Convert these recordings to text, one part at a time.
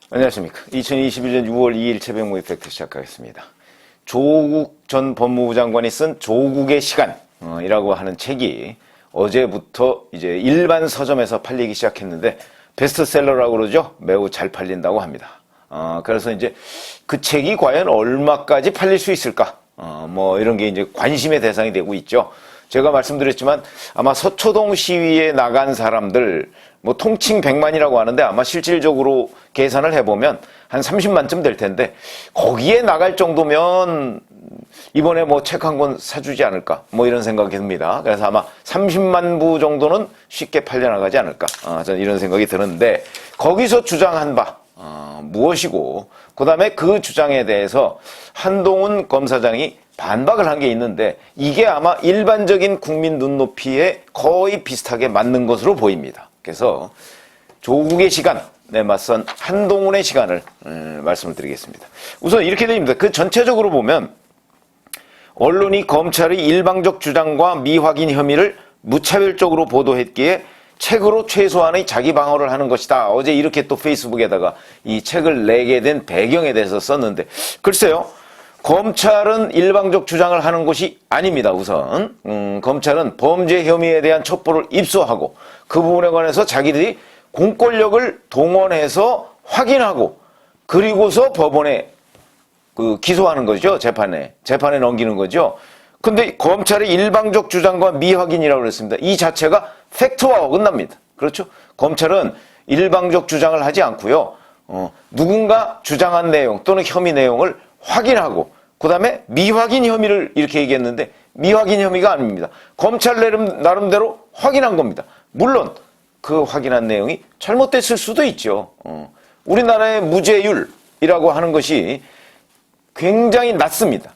안녕하십니까. 2021년 6월 2일 새벽 팩트 시작하겠습니다. 조국 전 법무부 장관이 쓴 조국의 시간이라고 하는 책이 어제부터 이제 일반 서점에서 팔리기 시작했는데 베스트셀러라고 그러죠. 매우 잘 팔린다고 합니다. 그래서 이제 그 책이 과연 얼마까지 팔릴 수 있을까? 뭐 이런 게 이제 관심의 대상이 되고 있죠. 제가 말씀드렸지만 아마 서초동 시위에 나간 사람들 뭐 통칭 100만이라고 하는데 아마 실질적으로 계산을 해보면 한 30만쯤 될 텐데 거기에 나갈 정도면 이번에 뭐 책 한 권 사주지 않을까 뭐 이런 생각이 듭니다. 그래서 아마 30만 부 정도는 쉽게 팔려나가지 않을까 저는 이런 생각이 드는데 거기서 주장한 바 무엇이고 그 다음에 그 주장에 대해서 한동훈 검사장이 반박을 한 게 있는데 이게 아마 일반적인 국민 눈높이에 거의 비슷하게 맞는 것으로 보입니다. 그래서 조국의 시간에 맞선 한동훈의 시간을 말씀을 드리겠습니다. 우선 이렇게 됩니다. 그 전체적으로 보면 언론이 검찰의 일방적 주장과 미확인 혐의를 무차별적으로 보도했기에 책으로 최소한의 자기 방어를 하는 것이다. 어제 이렇게 또 페이스북에다가 이 책을 내게 된 배경에 대해서 썼는데 글쎄요. 검찰은 일방적 주장을 하는 것이 아닙니다. 우선 검찰은 범죄 혐의에 대한 첩보를 입수하고 그 부분에 관해서 자기들이 공권력을 동원해서 확인하고 그리고서 법원에 기소하는 거죠. 재판에 넘기는 거죠. 근데 검찰의 일방적 주장과 미확인이라고 그랬습니다. 이 자체가 팩트와 어긋납니다. 그렇죠? 검찰은 일방적 주장을 하지 않고요. 누군가 주장한 내용 또는 혐의 내용을 확인하고 그 다음에 미확인 혐의를 이렇게 얘기했는데 미확인 혐의가 아닙니다. 검찰 나름대로 확인한 겁니다. 물론 그 확인한 내용이 잘못됐을 수도 있죠. 우리나라의 무죄율이라고 하는 것이 굉장히 낮습니다.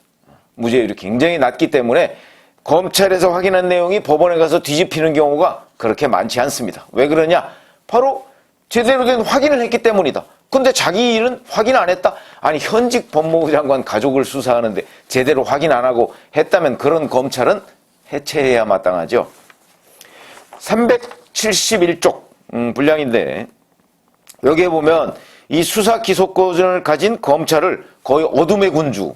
무죄율이 굉장히 낮기 때문에 검찰에서 확인한 내용이 법원에 가서 뒤집히는 경우가 그렇게 많지 않습니다. 왜 그러냐? 바로 제대로 된 확인을 했기 때문이다. 근데 자기 일은 확인 안 했다? 아니 현직 법무부 장관 가족을 수사하는데 제대로 확인 안 하고 했다면 그런 검찰은 해체해야 마땅하죠. 371쪽 분량인데 여기에 보면 이 수사 기소권을 가진 검찰을 거의 어둠의 군주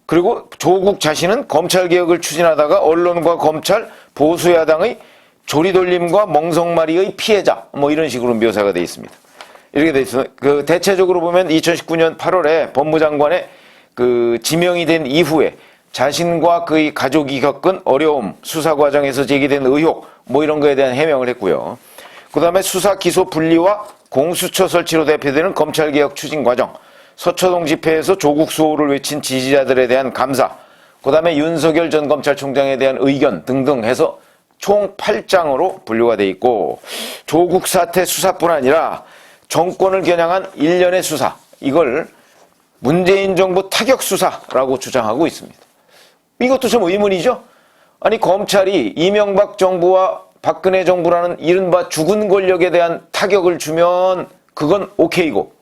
그리고 조국 자신은 검찰개혁을 추진하다가 언론과 검찰, 보수야당의 조리돌림과 멍석마리의 피해자 뭐 이런 식으로 묘사가 되어 있습니다. 이렇게 돼 있어요. 대체적으로 보면 2019년 8월에 법무장관의 지명이 된 이후에 자신과 그의 가족이 겪은 어려움, 수사 과정에서 제기된 의혹, 뭐 이런 거에 대한 해명을 했고요. 그 다음에 수사 기소 분리와 공수처 설치로 대표되는 검찰개혁 추진 과정, 서초동 집회에서 조국 수호를 외친 지지자들에 대한 감사, 그 다음에 윤석열 전 검찰총장에 대한 의견 등등 해서 총 8장으로 분류가 돼 있고 조국 사태 수사뿐 아니라 정권을 겨냥한 일련의 수사, 이걸 문재인 정부 타격 수사라고 주장하고 있습니다. 이것도 좀 의문이죠? 아니 검찰이 이명박 정부와 박근혜 정부라는 이른바 죽은 권력에 대한 타격을 주면 그건 오케이고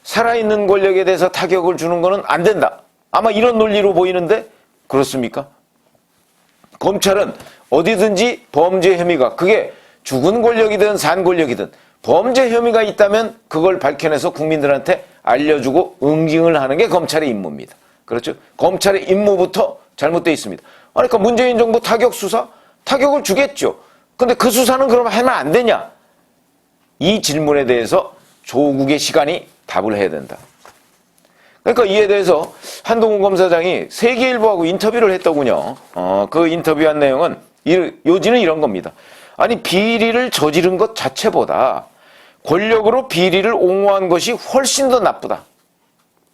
살아있는 권력에 대해서 타격을 주는 거는 안 된다. 아마 이런 논리로 보이는데 그렇습니까? 검찰은 어디든지 범죄 혐의가 그게 죽은 권력이든 산 권력이든 범죄 혐의가 있다면 그걸 밝혀내서 국민들한테 알려주고 응징을 하는 게 검찰의 임무입니다. 그렇죠? 검찰의 임무부터 잘못되어 있습니다. 그러니까 문재인 정부 타격 수사? 타격을 주겠죠. 근데 그 수사는 그럼 하면 안 되냐? 이 질문에 대해서 조국의 시간이 답을 해야 된다. 그러니까 이에 대해서 한동훈 검사장이 세계일보하고 인터뷰를 했더군요. 그 인터뷰한 내용은 요지는 이런 겁니다. 아니 비리를 저지른 것 자체보다 권력으로 비리를 옹호한 것이 훨씬 더 나쁘다.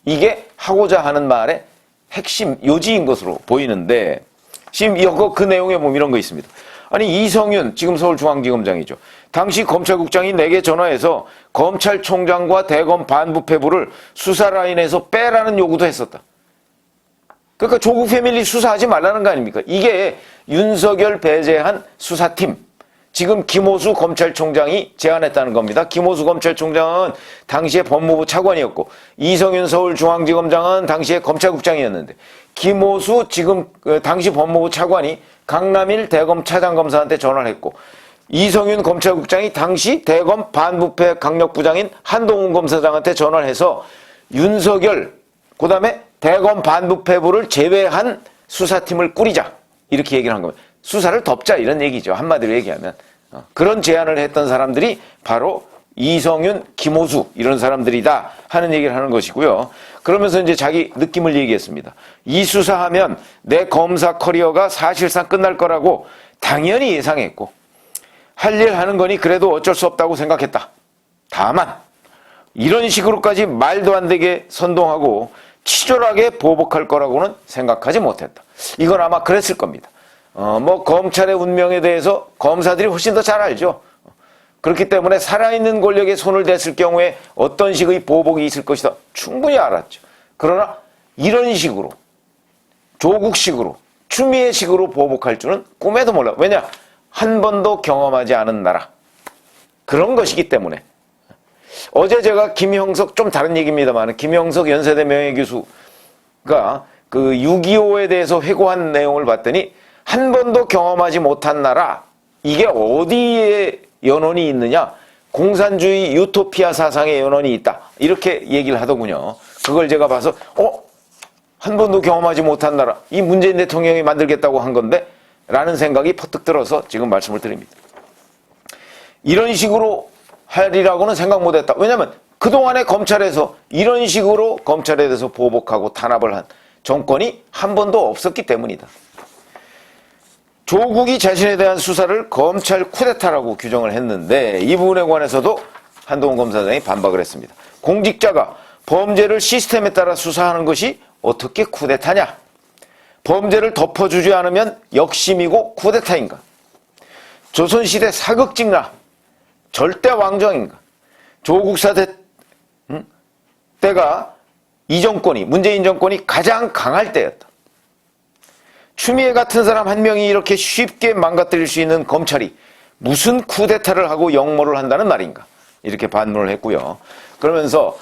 이게 하고자 하는 말의 핵심 요지인 것으로 보이는데 지금 그 내용에 보면 이런 거 있습니다. 아니 이성윤 지금 서울중앙지검장이죠. 당시 검찰국장이 내게 전화해서 검찰총장과 대검 반부패부를 수사 라인에서 빼라는 요구도 했었다. 그러니까 조국 패밀리 수사하지 말라는 거 아닙니까? 이게 윤석열 배제한 수사팀. 지금 김호수 검찰총장이 제안했다는 겁니다. 김호수 검찰총장은 당시에 법무부 차관이었고 이성윤 서울중앙지검장은 당시에 검찰국장이었는데 김호수 지금 당시 법무부 차관이 강남일 대검 차장검사한테 전화를 했고 이성윤 검찰국장이 당시 대검 반부패 강력부장인 한동훈 검사장한테 전화를 해서 윤석열, 그 다음에 대검 반부패부를 제외한 수사팀을 꾸리자. 이렇게 얘기를 한 겁니다. 수사를 덮자 이런 얘기죠. 한마디로 얘기하면. 그런 제안을 했던 사람들이 바로 이성윤, 김호수 이런 사람들이다 하는 얘기를 하는 것이고요. 그러면서 이제 자기 느낌을 얘기했습니다. 이 수사하면 내 검사 커리어가 사실상 끝날 거라고 당연히 예상했고 할 일 하는 거니 그래도 어쩔 수 없다고 생각했다. 다만 이런 식으로까지 말도 안 되게 선동하고 치졸하게 보복할 거라고는 생각하지 못했다. 이건 아마 그랬을 겁니다. 뭐 검찰의 운명에 대해서 검사들이 훨씬 더 잘 알죠. 그렇기 때문에 살아있는 권력에 손을 댔을 경우에 어떤 식의 보복이 있을 것이다. 충분히 알았죠. 그러나 이런 식으로 조국식으로 추미애 식으로 보복할 줄은 꿈에도 몰라. 왜냐? 한 번도 경험하지 않은 나라. 그런 것이기 때문에. 어제 제가 김형석, 좀 다른 얘기입니다만 김형석 연세대 명예교수가 그 6.25에 대해서 회고한 내용을 봤더니 한 번도 경험하지 못한 나라, 이게 어디에 연원이 있느냐? 공산주의 유토피아 사상의 연원이 있다. 이렇게 얘기를 하더군요. 그걸 제가 봐서 한 번도 경험하지 못한 나라, 이 문재인 대통령이 만들겠다고 한 건데 라는 생각이 퍼뜩 들어서 지금 말씀을 드립니다. 이런 식으로 하리라고는 생각 못했다. 왜냐하면 그동안에 검찰에서 이런 식으로 검찰에 대해서 보복하고 탄압을 한 정권이 한 번도 없었기 때문이다. 조국이 자신에 대한 수사를 검찰 쿠데타라고 규정을 했는데 이 부분에 관해서도 한동훈 검사장이 반박을 했습니다. 공직자가 범죄를 시스템에 따라 수사하는 것이 어떻게 쿠데타냐? 범죄를 덮어주지 않으면 역심이고 쿠데타인가? 조선시대 사극직라 절대 왕정인가? 조국 사태 때가 이 정권이, 문재인 정권이 가장 강할 때였다. 추미애 같은 사람 한 명이 이렇게 쉽게 망가뜨릴 수 있는 검찰이 무슨 쿠데타를 하고 역모를 한다는 말인가? 이렇게 반문을 했고요. 그러면서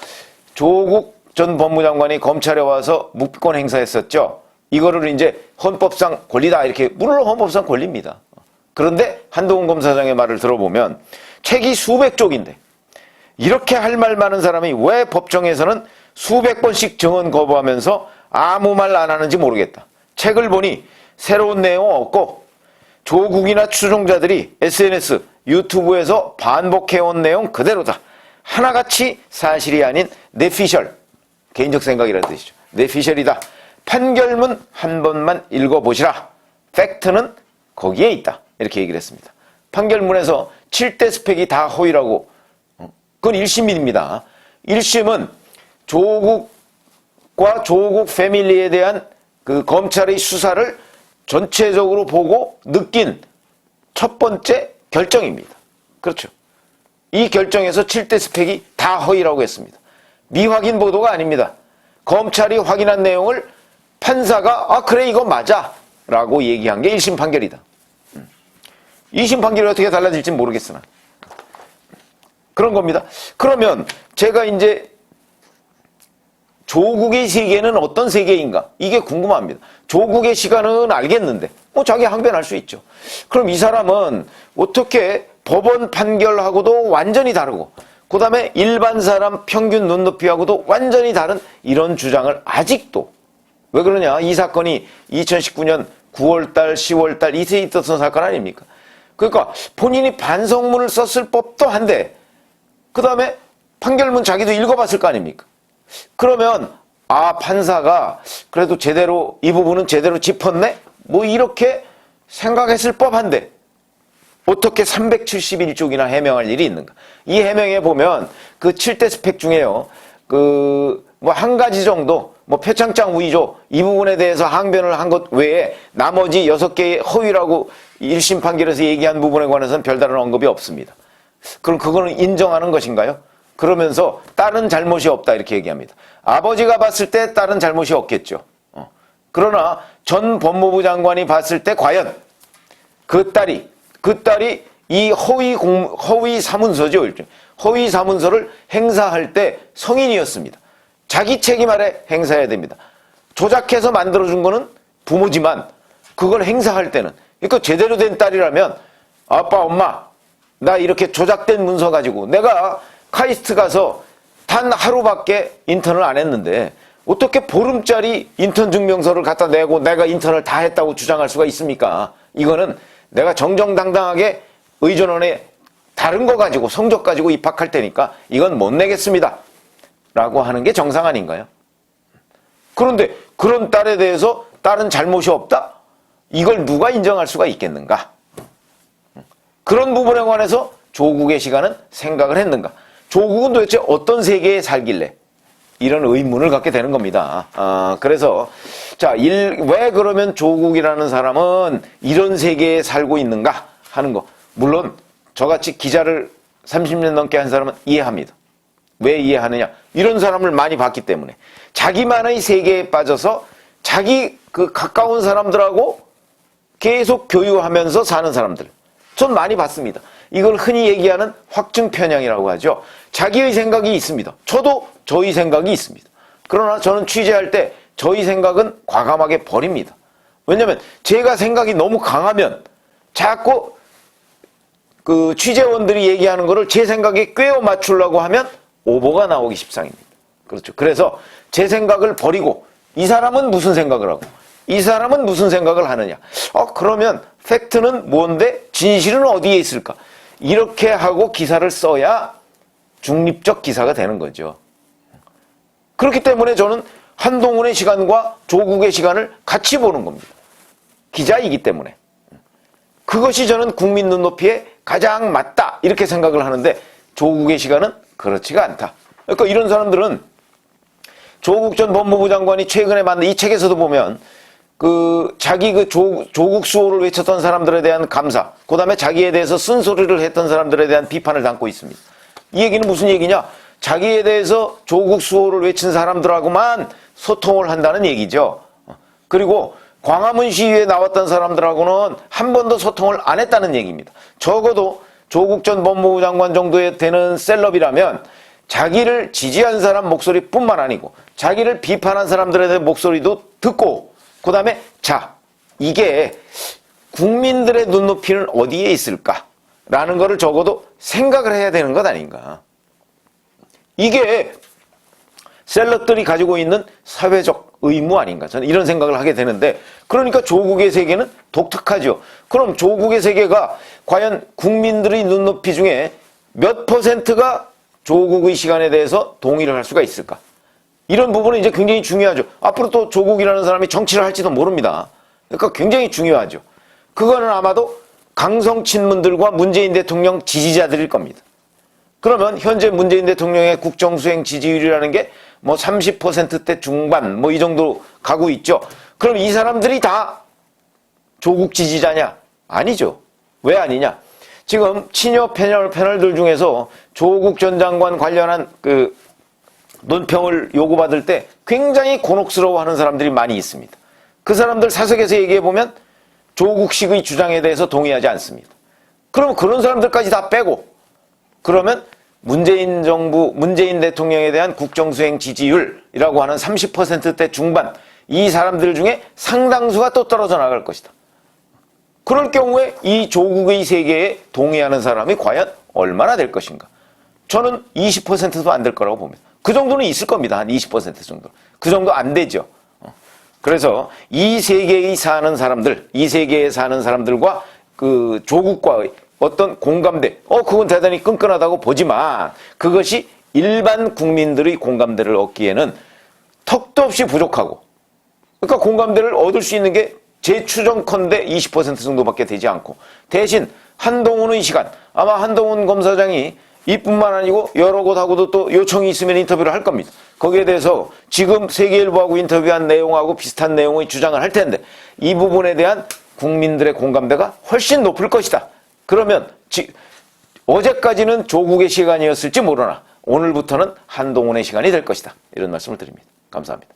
조국 전 법무장관이 검찰에 와서 묵비권 행사했었죠. 이거를 이제 헌법상 권리다 이렇게, 물론 헌법상 권리입니다. 그런데 한동훈 검사장의 말을 들어보면 책이 수백 쪽인데 이렇게 할 말 많은 사람이 왜 법정에서는 수백 번씩 증언 거부하면서 아무 말 안 하는지 모르겠다. 책을 보니 새로운 내용 없고 조국이나 추종자들이 SNS, 유튜브에서 반복해온 내용 그대로다. 하나같이 사실이 아닌 내피셜, 개인적 생각이라는 뜻이죠. 내피셜이다. 판결문 한 번만 읽어보시라. 팩트는 거기에 있다. 이렇게 얘기를 했습니다. 판결문에서 7대 스펙이 다 허위라고. 그건 1심입니다. 1심은 조국과 조국 패밀리에 대한 그 검찰의 수사를 전체적으로 보고 느낀 첫 번째 결정입니다. 그렇죠. 이 결정에서 7대 스펙이 다 허위라고 했습니다. 미확인 보도가 아닙니다. 검찰이 확인한 내용을 판사가 그래 이거 맞아 라고 얘기한 게 1심 판결이다. 2심 판결이 어떻게 달라질지 모르겠으나 그런 겁니다. 그러면 제가 이제 조국의 세계는 어떤 세계인가? 이게 궁금합니다. 조국의 시간은 알겠는데 자기 항변할 수 있죠. 그럼 이 사람은 어떻게 법원 판결하고도 완전히 다르고 그 다음에 일반 사람 평균 눈높이하고도 완전히 다른 이런 주장을 아직도, 왜 그러냐? 이 사건이 2019년 9월달 10월달 이때 있었던 사건 아닙니까? 그러니까 본인이 반성문을 썼을 법도 한데 그 다음에 판결문 자기도 읽어봤을 거 아닙니까? 그러면 판사가 그래도 제대로 이 부분은 제대로 짚었네? 뭐 이렇게 생각했을 법한데 어떻게 371쪽이나 해명할 일이 있는가? 이 해명에 보면 그 7대 스펙 중에요. 뭐 한 가지 정도, 뭐 표창장 위조 이 부분에 대해서 항변을 한 것 외에 나머지 6개의 허위라고 1심 판결에서 얘기한 부분에 관해서는 별다른 언급이 없습니다. 그럼 그거는 인정하는 것인가요? 그러면서 딸은 잘못이 없다 이렇게 얘기합니다. 아버지가 봤을 때 딸은 잘못이 없겠죠. 그러나 전 법무부 장관이 봤을 때 과연 그 딸이 이 허위 사문서죠. 허위 사문서를 행사할 때 성인이었습니다. 자기 책임 아래 행사해야 됩니다. 조작해서 만들어준 거는 부모지만 그걸 행사할 때는, 그러니까 제대로 된 딸이라면 아빠 엄마 나 이렇게 조작된 문서 가지고 내가 카이스트 가서 단 하루밖에 인턴을 안 했는데 어떻게 보름짜리 인턴 증명서를 갖다 내고 내가 인턴을 다 했다고 주장할 수가 있습니까? 이거는 내가 정정당당하게 의전원에 다른 거 가지고 성적 가지고 입학할 테니까 이건 못 내겠습니다 라고 하는 게 정상 아닌가요? 그런데 그런 딸에 대해서 딸은 잘못이 없다? 이걸 누가 인정할 수가 있겠는가? 그런 부분에 관해서 조국의 시간은 생각을 했는가? 조국은 도대체 어떤 세계에 살길래 이런 의문을 갖게 되는 겁니다. 그래서 자, 왜 그러면 조국이라는 사람은 이런 세계에 살고 있는가 하는 거. 물론 저같이 기자를 30년 넘게 한 사람은 이해합니다. 왜 이해하느냐? 이런 사람을 많이 봤기 때문에 자기만의 세계에 빠져서 자기 그 가까운 사람들하고 계속 교류하면서 사는 사람들. 전 많이 봤습니다. 이걸 흔히 얘기하는 확증 편향이라고 하죠. 자기의 생각이 있습니다. 저도 저의 생각이 있습니다. 그러나 저는 취재할 때 저의 생각은 과감하게 버립니다. 왜냐하면 제가 생각이 너무 강하면 자꾸 그 취재원들이 얘기하는 거를 제 생각에 꿰어 맞추려고 하면 오보가 나오기 십상입니다. 그렇죠. 그래서 제 생각을 버리고 이 사람은 무슨 생각을 하고 이 사람은 무슨 생각을 하느냐. 그러면 팩트는 뭔데 진실은 어디에 있을까? 이렇게 하고 기사를 써야 중립적 기사가 되는 거죠. 그렇기 때문에 저는 한동훈의 시간과 조국의 시간을 같이 보는 겁니다. 기자이기 때문에. 그것이 저는 국민 눈높이에 가장 맞다 이렇게 생각을 하는데 조국의 시간은 그렇지가 않다. 그러니까 이런 사람들은 조국 전 법무부 장관이 최근에 만든 이 책에서도 보면 자기 조국 수호를 외쳤던 사람들에 대한 감사, 그 다음에 자기에 대해서 쓴소리를 했던 사람들에 대한 비판을 담고 있습니다. 이 얘기는 무슨 얘기냐? 자기에 대해서 조국 수호를 외친 사람들하고만 소통을 한다는 얘기죠. 그리고 광화문 시위에 나왔던 사람들하고는 한 번도 소통을 안 했다는 얘기입니다. 적어도 조국 전 법무부 장관 정도에 되는 셀럽이라면 자기를 지지한 사람 목소리뿐만 아니고 자기를 비판한 사람들에 대한 목소리도 듣고 그 다음에 자, 이게 국민들의 눈높이는 어디에 있을까라는 거를 적어도 생각을 해야 되는 것 아닌가. 이게 셀럽들이 가지고 있는 사회적 의무 아닌가. 저는 이런 생각을 하게 되는데 그러니까 조국의 세계는 독특하죠. 그럼 조국의 세계가 과연 국민들의 눈높이 중에 몇 %가 조국의 시간에 대해서 동의를 할 수가 있을까? 이런 부분은 이제 굉장히 중요하죠. 앞으로 또 조국이라는 사람이 정치를 할지도 모릅니다. 그러니까 굉장히 중요하죠. 그거는 아마도 강성 친문들과 문재인 대통령 지지자들일 겁니다. 그러면 현재 문재인 대통령의 국정수행 지지율이라는 게 뭐 30%대 중반 뭐 이 정도 가고 있죠. 그럼 이 사람들이 다 조국 지지자냐? 아니죠. 왜 아니냐? 지금 친여 패널들 중에서 조국 전 장관 관련한 그 논평을 요구받을 때 굉장히 곤혹스러워하는 사람들이 많이 있습니다. 그 사람들 사석에서 얘기해보면 조국식의 주장에 대해서 동의하지 않습니다. 그럼 그런 사람들까지 다 빼고 그러면 문재인 정부, 문재인 대통령에 대한 국정수행 지지율이라고 하는 30%대 중반 이 사람들 중에 상당수가 또 떨어져 나갈 것이다. 그럴 경우에 이 조국의 세계에 동의하는 사람이 과연 얼마나 될 것인가? 저는 20%도 안 될 거라고 봅니다. 그 정도는 있을 겁니다. 한 20% 정도. 그 정도 안 되죠. 그래서 이 세계에 사는 사람들, 이 세계에 사는 사람들과 그 조국과의 어떤 공감대, 그건 대단히 끈끈하다고 보지만 그것이 일반 국민들의 공감대를 얻기에는 턱도 없이 부족하고 그러니까 공감대를 얻을 수 있는 게 제 추정컨대 20% 정도밖에 되지 않고 대신 한동훈의 시간, 아마 한동훈 검사장이 이뿐만 아니고 여러 곳하고도 또 요청이 있으면 인터뷰를 할 겁니다. 거기에 대해서 지금 세계일보하고 인터뷰한 내용하고 비슷한 내용의 주장을 할 텐데 이 부분에 대한 국민들의 공감대가 훨씬 높을 것이다. 그러면 어제까지는 조국의 시간이었을지 모르나 오늘부터는 한동훈의 시간이 될 것이다. 이런 말씀을 드립니다. 감사합니다.